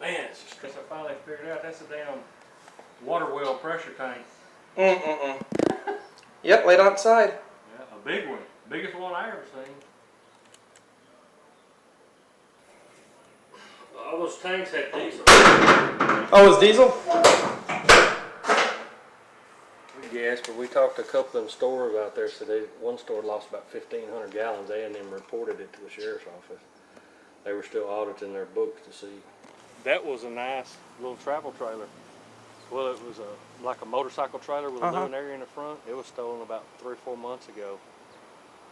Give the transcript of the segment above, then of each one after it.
Man, it's just I finally figured out that's a damn water well pressure tank. Yep, laid outside. Yeah, a big one. Biggest one I ever seen. All those tanks had diesel. Oh, it's diesel? We guessed, but we talked to a couple of them stores out there, so one store lost about 1,500 gallons. They hadn't even reported it to the sheriff's office. They were still auditing their books to see. That was a nice little travel trailer. Well, it was like a motorcycle trailer with a living area in the front. It was stolen about 3 or 4 months ago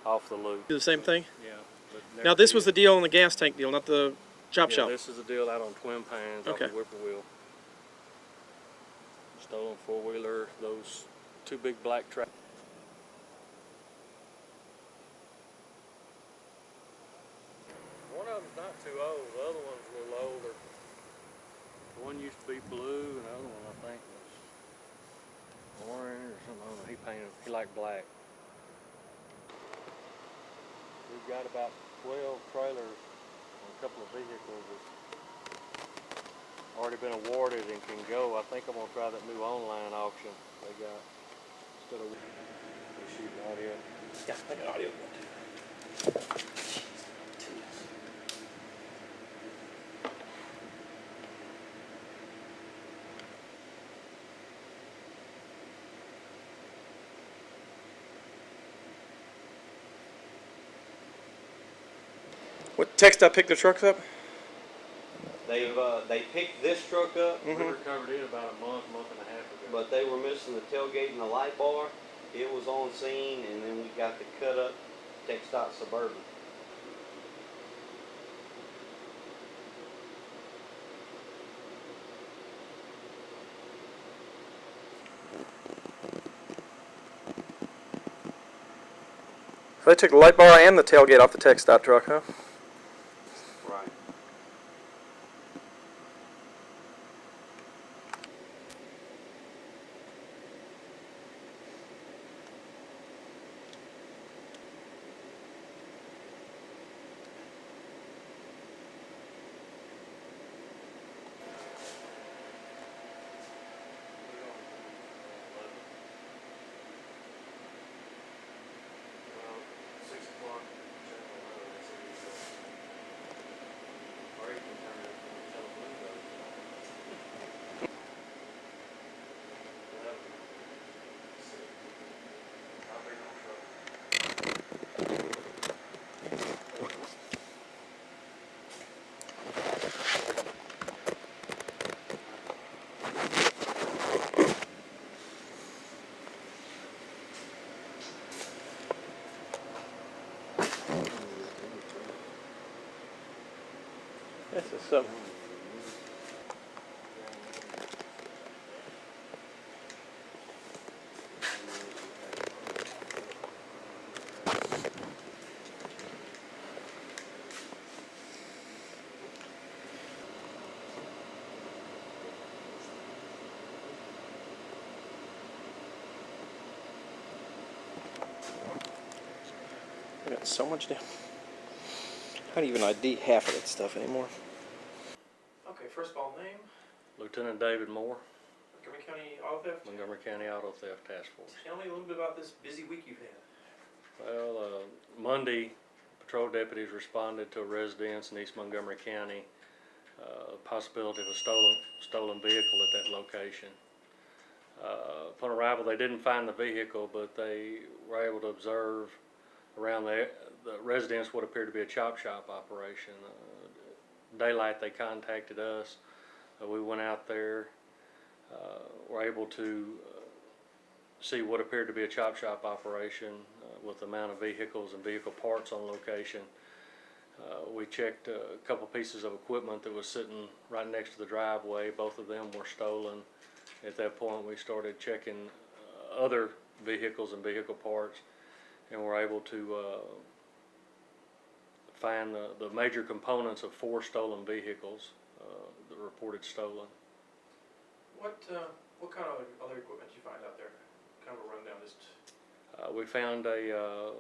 off the loop. Do the same thing? Yeah. But now this was the deal on the gas tank deal, not the chop shop. This is the deal out on Twin Pines off the Whippoorwill. Stolen four-wheeler, those 2 big black tracks. One of them's not too old. The other one's a little older. One used to be blue, and the other one I think was orange or something. I don't know. He painted. He liked black. We've got about 12 trailers and a couple of vehicles that's already been awarded and can go. I think I'm gonna try that new online auction they got instead of shooting audio. Yeah, I got audio. What TxDOT picked the trucks up? They picked this truck up. We recovered it about a month and a half ago. But they were missing the tailgate and the light bar. It was on scene, and then we got the cut up TxDOT Suburban. So they took the light bar and the tailgate off the TxDOT truck, huh? Right. This is something. I got so much down. How do you even ID half of that stuff anymore? Okay, first of all, name? Lieutenant David Moore, Montgomery County Autotheft? Montgomery County Auto Theft Task Force. Tell me a little bit about this busy week you've had. Well, Monday, patrol deputies responded to a residence in East Montgomery County, possibility of a stolen vehicle at that location. Upon arrival, they didn't find the vehicle, but they were able to observe around the residence what appeared to be a chop shop operation. Daylight, they contacted us. We went out there, were able to see what appeared to be a chop shop operation with the amount of vehicles and vehicle parts on location. We checked a couple pieces of equipment that was sitting right next to the driveway. Both of them were stolen. At that point, we started checking other vehicles and vehicle parts, and were able to find the major components of 4 stolen vehicles that were reported stolen. What kind of other equipment did you find out there? Kind of a rundown. We found a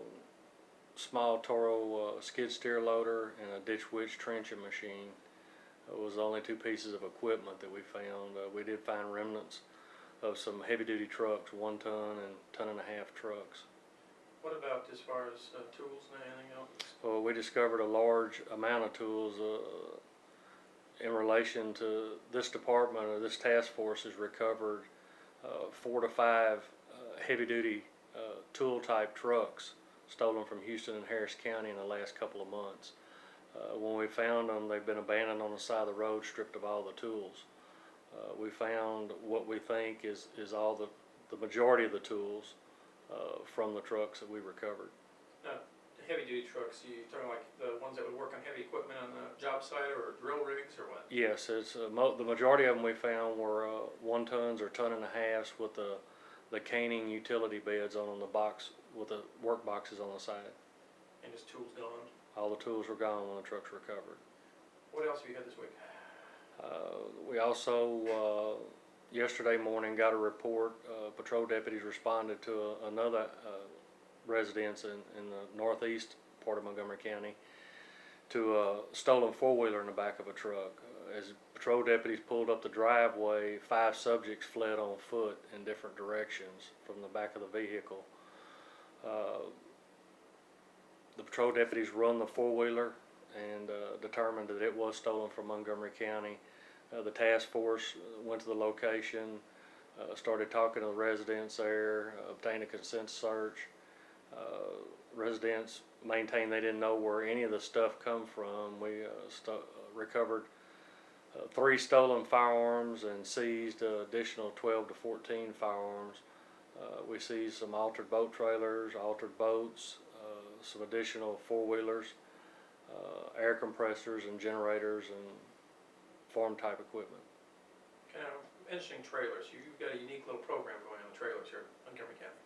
small Toro skid steer loader and a ditch witch trenching machine. It was only 2 pieces of equipment that we found. We did find remnants of some heavy-duty trucks, 1 ton and 1.5 ton trucks. What about as far as tools and anything else? Well, we discovered a large amount of tools in relation to this department, or this task force has recovered 4 to 5 heavy-duty tool-type trucks stolen from Houston and Harris County in the last couple of months. When we found them, they've been abandoned on the side of the road, stripped of all the tools. We found what we think is all the majority of the tools from the trucks that we recovered. Now, heavy duty trucks, you talking like the ones that would work on heavy equipment on the job site or drill rigs or what? Yes, it's the majority of them we found were 1 tons or 1.5 tons with the caning utility beds on the box with the work boxes on the side. And just tools gone. All the tools were gone when the trucks recovered. What else have you had this week? We also yesterday morning got a report. Patrol deputies responded to another residence in the northeast part of Montgomery County to a stolen 4-wheeler in the back of a truck. As patrol deputies pulled up the driveway, 5 subjects fled on foot in different directions from the back of the vehicle. The patrol deputies run the 4-wheeler and determined that it was stolen from Montgomery County. The task force went to the location, started talking to the residents there, obtained a consent search. Residents maintained they didn't know where any of the stuff come from. We recovered 3 stolen firearms and seized additional 12 to 14 firearms. We seized some altered boat trailers, altered boats, some additional 4-wheelers, air compressors and generators and farm type equipment. Kind of interesting trailers. You've got a unique little program going on with trailers here in Montgomery County.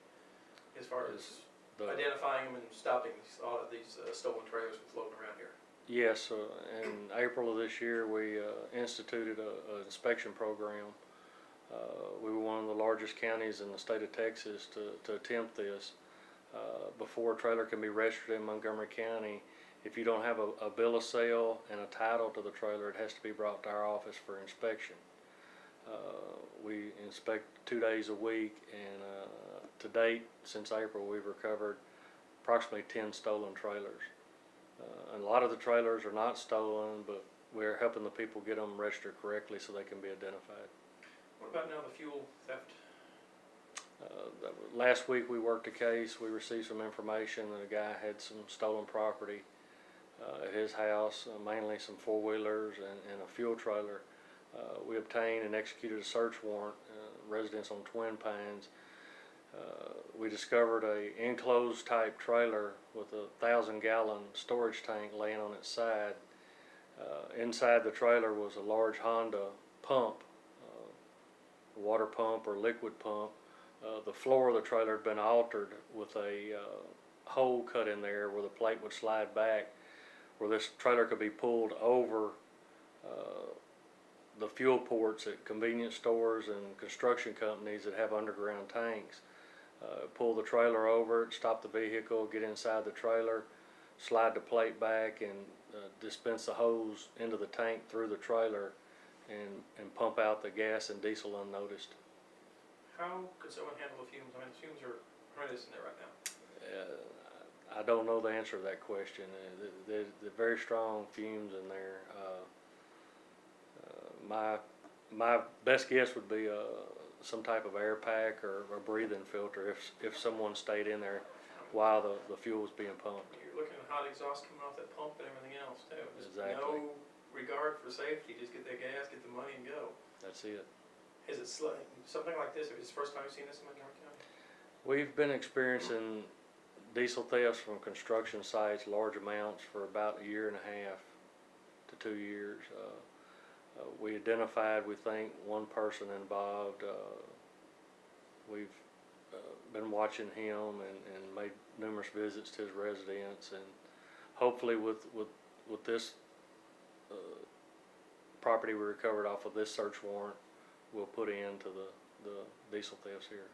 As far as identifying them and stopping all of these stolen trailers from floating around here. Yes, in April of this year we instituted an inspection program. We were one of the largest counties in the state of Texas to attempt this. Before a trailer can be registered in Montgomery County, if you don't have a bill of sale and a title to the trailer, it has to be brought to our office for inspection. We inspect 2 days a week, and to date, since April, we've recovered approximately 10 stolen trailers. And a lot of the trailers are not stolen, but we're helping the people get them registered correctly so they can be identified. What about now the fuel theft? Last week we worked a case. We received some information that a guy had some stolen property at his house, mainly some 4-wheelers and a fuel trailer. We obtained and executed a search warrant, residence on Twin Pines. We discovered a enclosed type trailer with a 1,000-gallon storage tank laying on its side. Inside the trailer was a large Honda pump, water pump or liquid pump. The floor of the trailer had been altered with a hole cut in there where the plate would slide back, where this trailer could be pulled over the fuel ports at convenience stores and construction companies that have underground tanks. Pull the trailer over it, stop the vehicle, get inside the trailer, slide the plate back, and dispense the hose into the tank through the trailer and pump out the gas and diesel unnoticed. How could someone handle the fumes? I mean, the fumes are horrendous in there right now. I don't know the answer to that question. They're very strong fumes in there. My best guess would be some type of air pack or a breathing filter if someone stayed in there while the fuel was being pumped. You're looking at hot exhaust coming off that pump and everything else too. Just Exactly. no regard for safety. Just get that gas, get the money, and go. That's it. Is it something like this? Is this the first time you've seen this in Montgomery County? We've been experiencing diesel thefts from construction sites, large amounts, for about 1.5 years to 2 years. We identified, we think, one person involved. We've been watching him and made numerous visits to his residence, and hopefully with this property we recovered off of this search warrant, we'll put an end to the diesel thefts here.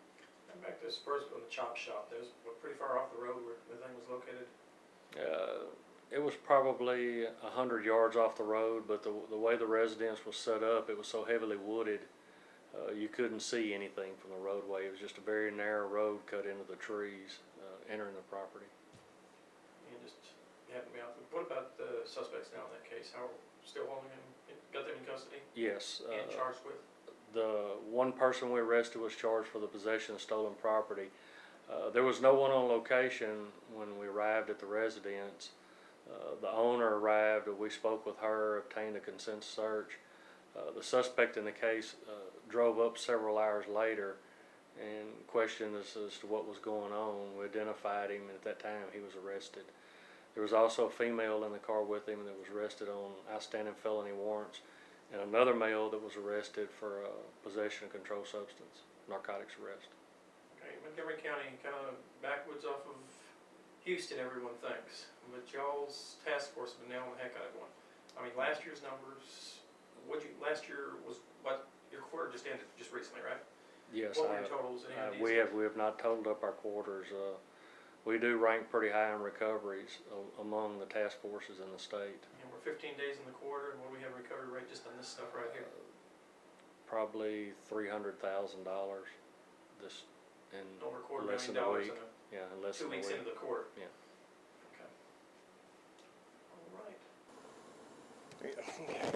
And back to this first on the chop shop. There's pretty far off the road where the thing was located. It was probably 100 yards off the road, but the way the residence was set up, it was so heavily wooded, you couldn't see anything from the roadway. It was just a very narrow road cut into the trees, entering the property. And just happened to be out there. What about the suspects now in that case? How, still holding him, got them in custody Yes. and charged with? The one person we arrested was charged for the possession of stolen property. There was no one on location when we arrived at the residence. The owner arrived, we spoke with her, obtained a consent search. The suspect in the case drove up several hours later and questioned us as to what was going on. We identified him, and at that time he was arrested. There was also a female in the car with him that was arrested on outstanding felony warrants, and another male that was arrested for possession of controlled substance, narcotics arrest. Okay, Montgomery County, kind of backwoods off of Houston, everyone thinks, but y'all's task force has been nailing the heck out of one. I mean, last year's numbers, last year was what, your quarter just ended just recently, right? Yes, What were your totals in any of these? we have not totaled up our quarters. We do rank pretty high in recoveries among the task forces in the state. And we're 15 days in the quarter, and what do we have a recovery rate just on this stuff right here? Probably $300,000 this in Over less $250,000 than a week. in Yeah, in less 2 than a weeks week. into the quarter. Yeah. Okay. All right. Yeah.